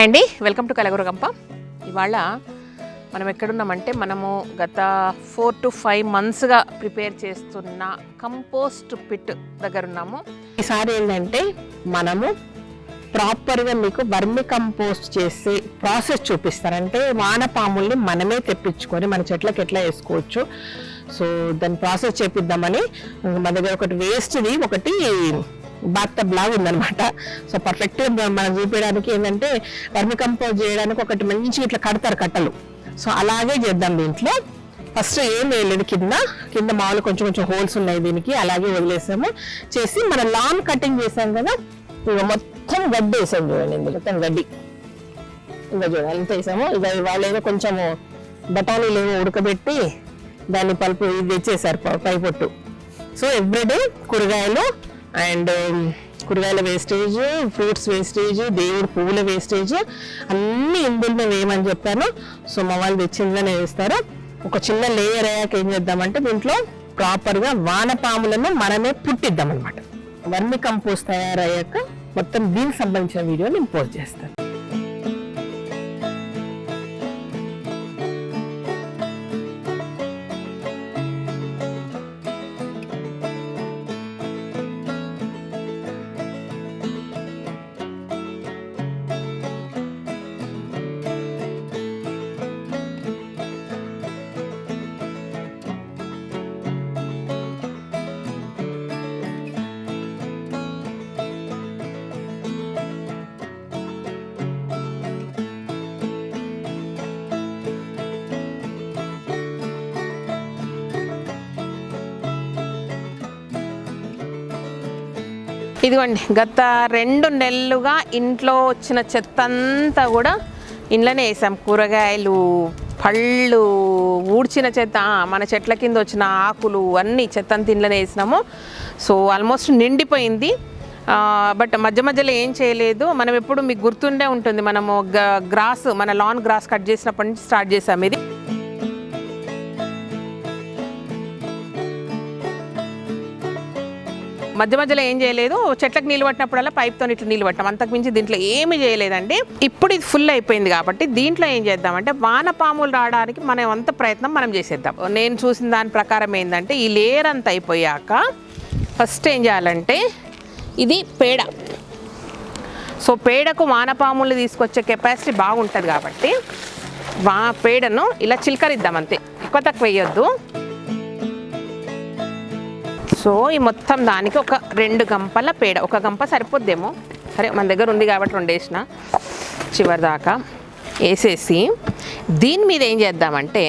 Hi అండి, welcome to కలగూర గంప. ఇవాళ మనం ఎక్కడున్నామంటే మనము గత 4 to 5 monthsగా ప్రిపేర్ చేస్తున్న కంపోస్ట్ పిట్ దగ్గర ఉన్నాము. ఈసారి ఏంటంటే మనము ప్రాపర్గా మీకు వర్మి కంపోస్ట్ చేసి ప్రాసెస్ చూపిస్తారంటే వానపాముల్ని మనమే తెప్పించుకొని మన చెట్లకి ఎట్లా వేసుకోవచ్చు. సో దాని ప్రాసెస్ చేపిద్దామని మన దగ్గర ఒకటి వేస్ట్ది ఒకటి బాత్టబ్ లాగా ఉందనమాట. సో పర్ఫెక్ట్గా మనం చూపించడానికి ఏంటంటే వర్మి కంపోస్ట్ చేయడానికి ఒకటి మంచి ఇట్లా కడతారు కట్టలు. సో అలాగే చేద్దాం. దీంట్లో ఫస్ట్ ఏం వేయలేదు, కింద మామూలు కొంచెం కొంచెం హోల్స్ ఉన్నాయి దీనికి, అలాగే వదిలేసాము. చేసి మనం లాన్ కటింగ్ చేసాం కదా, ఇక మొత్తం గడ్డి వేసాము. చూడండి, మొత్తం గడ్డి ఇంకా చూడండి ఎంత వేసాము. ఇక వాళ్ళు ఏదో కొంచెము బఠానీలు ఏమో ఉడకబెట్టి దాన్ని పలుపు ఇది తెచ్చేసారు పైపొట్టు. సో ఎవ్రీడే కూరగాయలు అండ్ కూరగాయల వేస్టేజ్, ఫ్రూట్స్ వేస్టేజ్, దేవుడు పువ్వుల వేస్టేజ్ అన్నీ ఇందులో వేయమని చెప్పాను. సో మా వాళ్ళు తెచ్చిందని వేస్తారు. ఒక చిన్న లేయర్ అయ్యాక ఏం చేద్దామంటే దీంట్లో ప్రాపర్గా వానపాములను మనమే పుట్టిద్దాం అనమాట. వర్మి కంపోస్ట్ తయారయ్యాక మొత్తం దీనికి సంబంధించిన వీడియో నేను పోస్ట్ చేస్తాను. ఇదిగోండి, గత 2 నెలలుగా ఇంట్లో వచ్చిన చెత్త అంతా కూడా ఇంట్లోనే వేసాం. కూరగాయలు, పళ్ళు, ఊడ్చిన చెత్త, మన చెట్ల కింద వచ్చిన ఆకులు అన్నీ చెత్త అంతా ఇంట్లోనే వేసినాము. సో ఆల్మోస్ట్ నిండిపోయింది. బట్ మధ్య మధ్యలో ఏం చేయలేదు. మనం ఎప్పుడు మీకు గుర్తుండే ఉంటుంది, మనము మన లాన్ గ్రాస్ కట్ చేసినప్పటి నుంచి స్టార్ట్ చేసాం. ఇది మధ్య మధ్యలో ఏం చేయలేదు. చెట్లకు నీళ్ళు పట్టినప్పుడల్లా పైప్తో ఇట్లా నీళ్ళు పట్టాం, అంతకుమించి దీంట్లో ఏమీ చేయలేదండి. ఇప్పుడు ఇది ఫుల్ అయిపోయింది కాబట్టి దీంట్లో ఏం చేద్దామంటే వానపాములు రావడానికి మనం అంత ప్రయత్నం మనం చేసేద్దాం. నేను చూసిన దాని ప్రకారం ఏంటంటే ఈ లేయర్ అంతా అయిపోయాక ఫస్ట్ ఏం చేయాలంటే ఇది పేడ. సో పేడకు వానపాములు తీసుకొచ్చే కెపాసిటీ బాగుంటుంది కాబట్టి పేడను ఇలా చిలకరిద్దాం అంతే, ఎక్కువ తక్కువ వేయొద్దు. సో ఈ మొత్తం దానికి ఒక 2 గంపల పేడ, ఒక గంప సరిపోద్దేమో, సరే మన దగ్గర ఉంది కాబట్టి 2 వేసిన చివరి దాకా వేసేసి దీని మీద ఏం చేద్దామంటే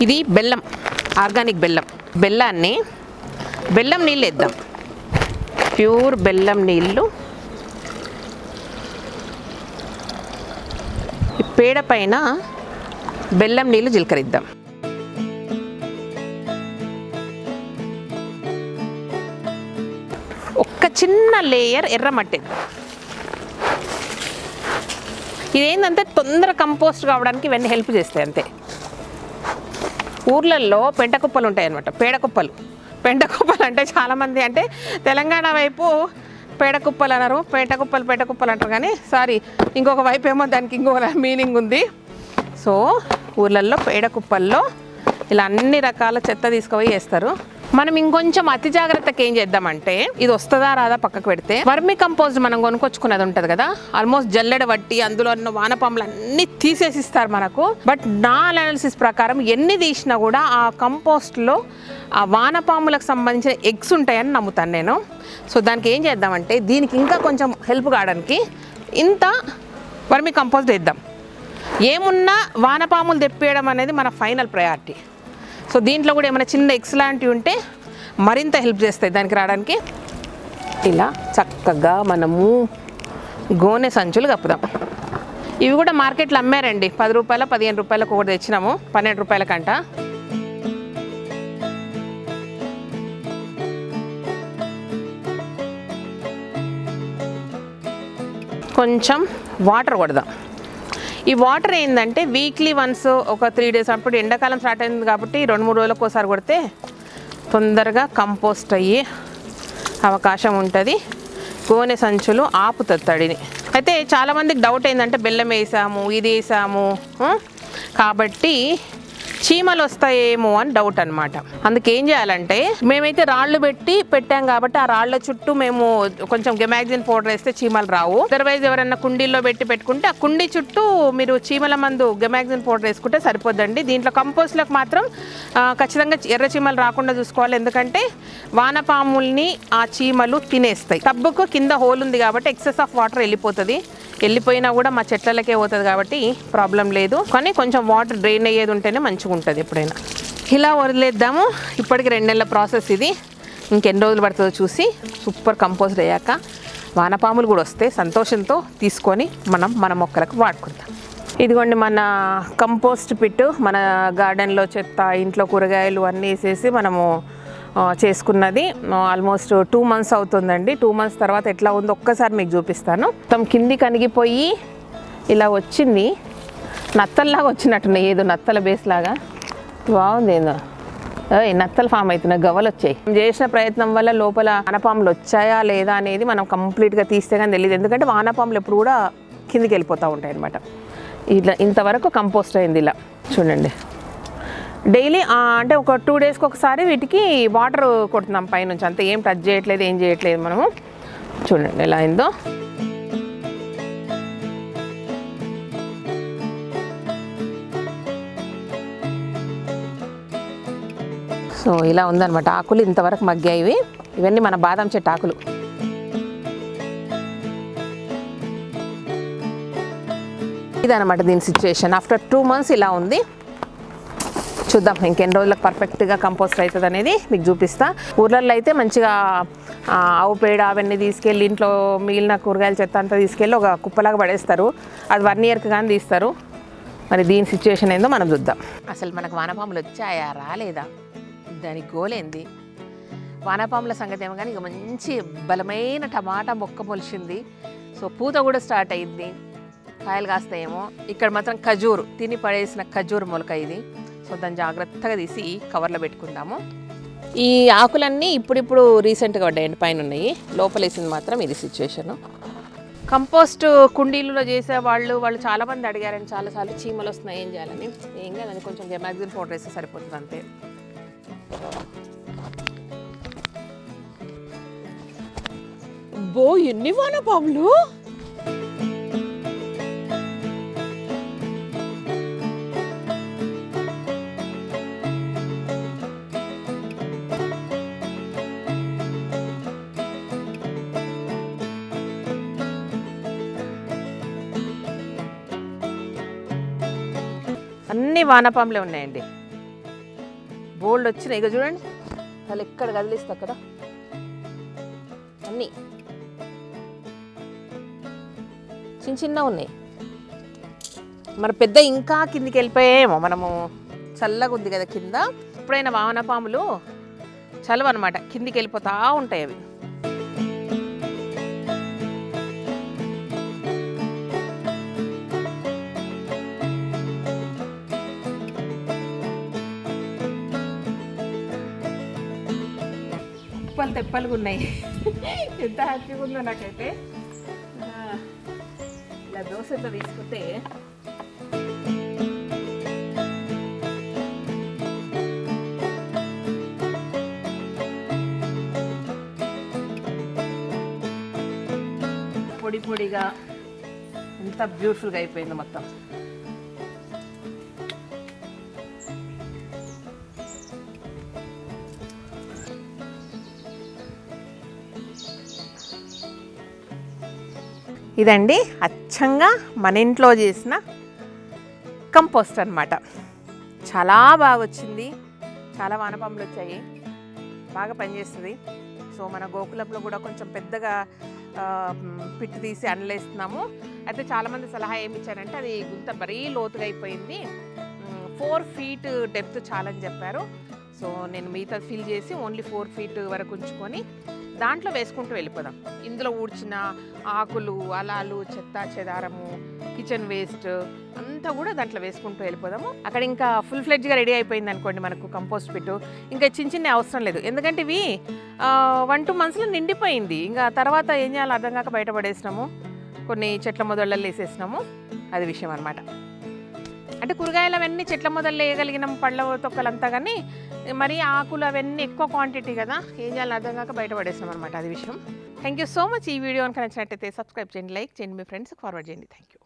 ఇది బెల్లం, ఆర్గానిక్ బెల్లం నీళ్ళు వేద్దాం. ప్యూర్ బెల్లం నీళ్ళు ఈ పేడ పైన బెల్లం నీళ్ళు చిలకరిద్దాం. ఒక చిన్న లేయర్ ఎర్రమట్టి. ఇదేంటంటే తొందర కంపోస్ట్ కావడానికి ఇవన్నీ హెల్ప్ చేస్తాయి అంతే. ఊర్లలో పెంటకుప్పలు ఉంటాయి అన్నమాట, పెంటకుప్పలు అంటే చాలామంది అంటే తెలంగాణ వైపు పేడకుప్పలు అన్నారు, పేటకుప్పలు అంటారు. కానీ సారీ, ఇంకొక వైపు ఏమో దానికి ఇంకొక మీనింగ్ ఉంది. సో ఊర్లలో పేడకుప్పల్లో ఇలా అన్ని రకాల చెత్త తీసుకుపోయి వేస్తారు. మనం ఇంకొంచెం అతి జాగ్రత్తగా ఏం చేద్దామంటే ఇది వస్తుందా రాదా పక్కకు పెడితే వర్మి కంపోస్ట్ మనం కొనుక్కొచ్చుకున్నది ఉంటుంది కదా, ఆల్మోస్ట్ జల్లెడ వట్టి అందులో ఉన్న వానపాములు అన్నీ తీసేసిస్తారు మనకు. బట్ నా అనాలిసిస్ ప్రకారం ఎన్ని తీసినా కూడా ఆ కంపోస్ట్లో ఆ వానపాములకు సంబంధించిన ఎగ్స్ ఉంటాయని నమ్ముతాను నేను. సో దానికి ఏం చేద్దామంటే దీనికి ఇంకా కొంచెం హెల్ప్ కావడానికి ఇంత వర్మి కంపోస్ట్ వేద్దాం. ఏమున్నా వానపాములు తెప్పేయడం అనేది మన ఫైనల్ ప్రయారిటీ. సో దీంట్లో కూడా ఏమైనా చిన్న ఎగ్స్ లాంటివి ఉంటే మరింత హెల్ప్ చేస్తాయి దానికి రావడానికి. ఇలా చక్కగా మనము గోనె సంచులు కప్పుదాం. ఇవి కూడా మార్కెట్లో అమ్మారండి, 10 రూపాయల 15 రూపాయలకు ఒకటి తెచ్చినాము, 12 రూపాయల కంట. కొంచెం వాటర్ కొడదాం. ఈ వాటర్ ఏంటంటే వీక్లీ వన్స్ ఒక 3 days, అప్పుడు ఎండాకాలం స్టార్ట్ అయింది కాబట్టి 2-3 రోజులకు ఒకసారి కొడితే తొందరగా కంపోస్ట్ అయ్యే అవకాశం ఉంటుంది. గోనె సంచులు ఆపుతుంది తడిని. అయితే చాలామందికి డౌట్ ఏంటంటే బెల్లం వేసాము, ఇది వేసాము కాబట్టి చీమలు వస్తాయేమో అని డౌట్ అనమాట. అందుకేం చేయాలంటే మేమైతే రాళ్ళు పెట్టాం కాబట్టి ఆ రాళ్ల చుట్టూ మేము కొంచెం గెమాగ్జిన్ పౌడర్ వేస్తే చీమలు రావు. అదర్వైజ్ ఎవరైనా కుండీల్లో పెట్టుకుంటే ఆ కుండీ చుట్టూ మీరు చీమల మందు గెమాగ్జిన్ పౌడర్ వేసుకుంటే సరిపోద్దండి. దీంట్లో కంపోస్ట్లకు మాత్రం ఖచ్చితంగా ఎర్ర చీమలు రాకుండా చూసుకోవాలి, ఎందుకంటే వానపాముల్ని ఆ చీమలు తినేస్తాయి. టబ్బుకు కింద హోల్ ఉంది కాబట్టి ఎక్సెస్ ఆఫ్ వాటర్ వెళ్ళిపోయినా కూడా మా చెట్లకే పోతుంది కాబట్టి ప్రాబ్లం లేదు. కానీ కొంచెం వాటర్ డ్రైన్ అయ్యేది ఉంటేనే మంచిగా ఉంటుంది. ఎప్పుడైనా ఇలా వదిలేద్దాము. ఇప్పటికి 2 నెలల ప్రాసెస్ ఇది. ఇంకెన్ని రోజులు పడుతుందో చూసి సూపర్ కంపోస్ట్ అయ్యాక వానపాములు కూడా వస్తే సంతోషంతో తీసుకొని మన మొక్కలకు వాడుకుంటాం. ఇదిగోండి మన కంపోస్ట్ పిట్. మన గార్డెన్లో చెత్త, ఇంట్లో కూరగాయలు అన్నీ వేసేసి మనము చేసుకున్నది. ఆల్మోస్ట్ 2 months అవుతుందండి. 2 months తర్వాత ఎట్లా ఉందో ఒక్కసారి మీకు చూపిస్తాను. మొత్తం కింది కనిగిపోయి ఇలా వచ్చింది, నత్తల్లాగా వచ్చినట్టున్నాయి, ఏదో నత్తల బేస్ లాగా బాగుంది. ఏదో నత్తల ఫామ్ అవుతున్నాయి, గవ్వలు వచ్చాయి. చేసిన ప్రయత్నం వల్ల లోపల వానపాములు వచ్చాయా లేదా అనేది మనం కంప్లీట్గా తీస్తే కానీ తెలియదు, ఎందుకంటే వానపాములు ఎప్పుడు కూడా కిందికి వెళ్ళిపోతూ ఉంటాయి అన్నమాట. ఇట్లా ఇంతవరకు కంపోస్ట్ అయింది. ఇలా చూడండి, డైలీ అంటే ఒక 2 daysకి ఒకసారి వీటికి వాటర్ కొడుతున్నాం పైనుంచి, అంతే. ఏం టచ్ చేయట్లేదు, ఏం చేయట్లేదు మనము. చూడండి ఎలా అయిందో. సో ఇలా ఉందన్నమాట. ఆకులు ఇంతవరకు మగ్గాయి. ఇవన్నీ మన బాదం చెట్టు ఆకులు. ఇదన్నమాట దీని సిచ్యువేషన్. ఆఫ్టర్ 2 months ఇలా ఉంది. చూద్దాం ఇంకెన్ని రోజులకు పర్ఫెక్ట్గా కంపోస్ట్ అవుతుంది అనేది మీకు చూపిస్తా. ఊర్లలో అయితే మంచిగా ఆవు పేడ అవన్నీ తీసుకెళ్ళి ఇంట్లో మిగిలిన కూరగాయల చెత్త అంతా తీసుకెళ్ళి ఒక కుప్పలాగా పడేస్తారు. అది 1 yearకి కానీ తీస్తారు. మరి దీని సిచ్యువేషన్ ఏందో మనం చూద్దాం. అసలు మనకు వానపాములు వచ్చాయా రాలేదా, దానికి గోలేంది. వానపాముల సంగతి ఏమో కానీ ఇక మంచి బలమైన టమాటా మొక్క మొలిచింది. సో పూత కూడా స్టార్ట్ అయింది, కాయలు కాస్తాయేమో. ఇక్కడ మాత్రం ఖజూరు, తిని పడేసిన ఖజూరు మొలక ఇది. సో దాన్ని జాగ్రత్తగా తీసి కవర్లో పెట్టుకుందాము. ఈ ఆకులన్నీ ఇప్పుడిప్పుడు రీసెంట్గా పడ్డాయండి, పైన ఉన్నాయి. లోపల వేసింది మాత్రం ఇది సిచ్యువేషను. కంపోస్ట్ కుండీలలో చేసే వాళ్ళు చాలామంది అడిగారని చాలాసార్లు చీమలు వస్తున్నాయి ఏం చేయాలని. ఏం కాదని కొంచెం గెమాగ్జిన్ పౌడర్ వేస్తే సరిపోతుంది అంతే. బో ఎన్ని వానపాములు! అన్ని వానపాములే ఉన్నాయండి, బోల్డ్ వచ్చినాయి. ఇక చూడండి వాళ్ళు ఎక్కడ కదిలిస్తే అక్కడ అన్నీ చిన్న ఉన్నాయి. మన పెద్ద ఇంకా కిందికి వెళ్ళిపోయాయేమో, మనము చల్లగా ఉంది కదా కింద. ఎప్పుడైనా వానపాములు చలువ అనమాట, కిందికి వెళ్ళిపోతూ ఉంటాయి అవి. తెప్పలుగా ఉన్నాయి, ఎంత హ్యాపీగా ఉందో నాకైతే. ఇలా దోశతో తీసుకుంటే పొడి పొడిగా ఎంత బ్యూటిఫుల్గా అయిపోయింది మొత్తం. ఇదండి అచ్చంగా మన ఇంట్లో చేసిన కంపోస్ట్ అన్నమాట. చాలా బాగా వచ్చింది, చాలా వానపాములు వచ్చాయి, బాగా పనిచేస్తుంది. సో మన గోకులంలో కూడా కొంచెం పెద్దగా పిట్టు తీసి అండ్లేస్తున్నాము. అయితే చాలామంది సలహా ఏమి ఇచ్చారంటే అది గుంత మరీ లోతుగా అయిపోయింది, 4 feet డెప్త్ చాలని చెప్పారు. సో నేను మిగతా ఫిల్ చేసి ఓన్లీ 4 feet వరకు ఉంచుకొని దాంట్లో వేసుకుంటూ వెళ్ళిపోదాం. ఇందులో ఊడ్చిన ఆకులు, అలాలు, చెత్త చెదారము, కిచెన్ వేస్ట్ అంతా కూడా దాంట్లో వేసుకుంటూ వెళ్ళిపోదాము. అక్కడ ఇంకా ఫుల్ ఫ్లెడ్జ్గా రెడీ అయిపోయింది అనుకోండి మనకు కంపోస్ట్ పిట్టు. ఇంకా చిన్న అవసరం లేదు, ఎందుకంటే ఇవి 1-2 monthsలో నిండిపోయింది. ఇంకా తర్వాత ఏం చేయాలో అర్థం కాక బయటపడేసినాము. కొన్ని చెట్ల మొదళ్ళల్లో వేసేసినాము. అది విషయం అనమాట. అంటే కూరగాయలు అవన్నీ చెట్ల మొదల్లో వేయగలిగినాం, పళ్ళ తొక్కలంతా, కానీ మరి ఆకులు అవన్నీ ఎక్కువ క్వాంటిటీ కదా, ఏం చేయాలని అర్థం కాక బయట పడేసినాం అనమాట. అది విషయం. Thank you so much. ఈ వీడియో కనుక నచ్చినట్టయితే సబ్స్క్రైబ్ చేయండి, లైక్ చేయండి, మీ ఫ్రెండ్స్కి ఫార్వర్డ్ చేయండి. Thank you.